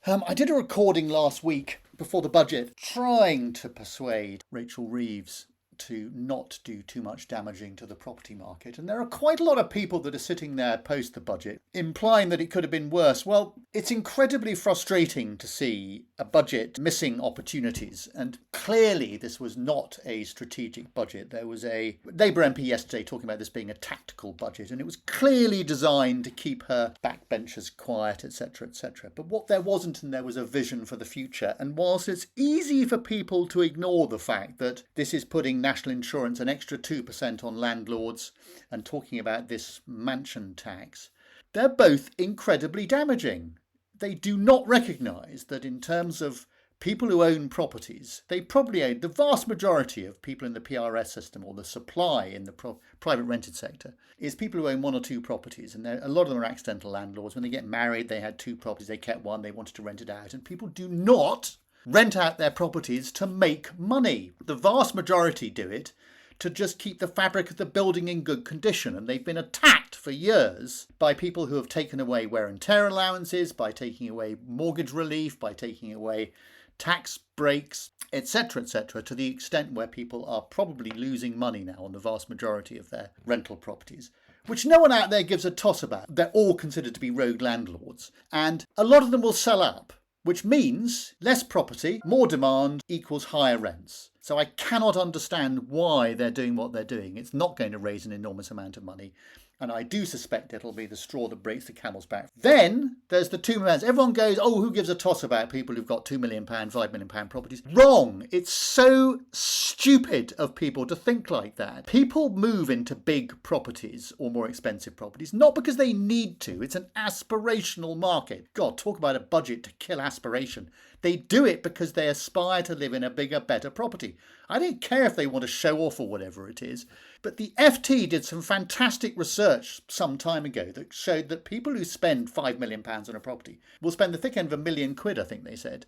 I did a recording last week before the budget trying to persuade Rachel Reeves to not do too much damaging to the property market. And there are quite a lot of people that are sitting there post the budget implying that it could have been worse. Well, it's incredibly frustrating to see a budget missing opportunities. And clearly this was not a strategic budget. There was a Labour MP yesterday talking about this being a tactical budget, and it was clearly designed to keep her backbenchers quiet, etc., etc. But what there wasn't, and there was a vision for the future. And whilst it's easy for people to ignore the fact that this is putting national insurance an extra 2% on landlords and talking about this mansion tax, they're both incredibly damaging. They do not recognise that in terms of people who own properties, they probably own the vast majority of people in the PRS system, or the supply in the private rented sector, is people who own one or two properties. And a lot of them are accidental landlords. When they get married, they had two properties, they kept one, they wanted to rent it out. And people do not rent out their properties to make money. The vast majority do it to just keep the fabric of the building in good condition. And they've been attacked for years by people who have taken away wear and tear allowances, by taking away mortgage relief, by taking away tax breaks, etc., to the extent where people are probably losing money now on the vast majority of their rental properties, which no one out there gives a toss about. They're all considered to be rogue landlords. And a lot of them will sell up, which means less property, more demand equals higher rents. So I cannot understand why they're doing what they're doing. It's not going to raise an enormous amount of money. And I do suspect it'll be the straw that breaks the camel's back. Then there's the £2 million. Everyone goes, oh, who gives a toss about people who've got £2 million, £5 million properties? Wrong. It's so stupid of people to think like that. People move into big properties or more expensive properties, not because they need to. It's an aspirational market. God, talk about a budget to kill aspiration. They do it because they aspire to live in a bigger, better property. I don't care if they want to show off or whatever it is. But the FT did some fantastic research some time ago that showed that people who spend £5 million on a property will spend the thick end of £1 million, I think they said,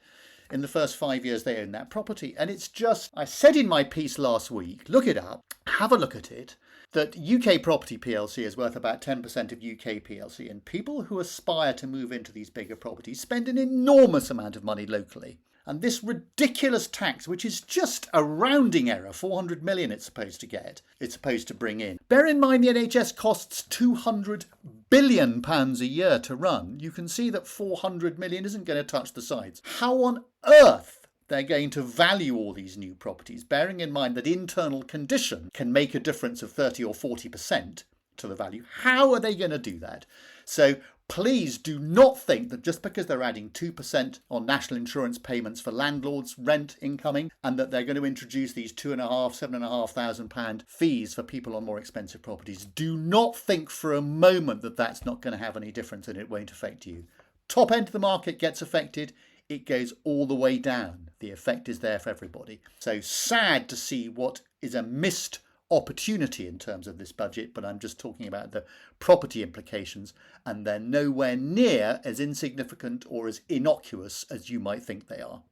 in the first 5 years they own that property. And it's just, I said in my piece last week, look it up, have a look at it, that UK Property PLC is worth about 10% of UK PLC, and people who aspire to move into these bigger properties spend an enormous amount of money locally. And this ridiculous tax, which is just a rounding error, 400 million it's supposed to bring in. Bear in mind the NHS costs £200 billion a year to run. You can see that 400 million isn't going to touch the sides. How on earth they're going to value all these new properties, bearing in mind that internal condition can make a difference of 30 or 40% to the value? How are they going to do that? So please do not think that just because they're adding 2% on national insurance payments for landlords' rent incoming, and that they're going to introduce these £7,500 fees for people on more expensive properties, do not think for a moment that that's not going to have any difference and it won't affect you. Top end of the market gets affected. It goes all the way down. The effect is there for everybody. So sad to see what is a missed opportunity in terms of this budget, but I'm just talking about the property implications, and they're nowhere near as insignificant or as innocuous as you might think they are.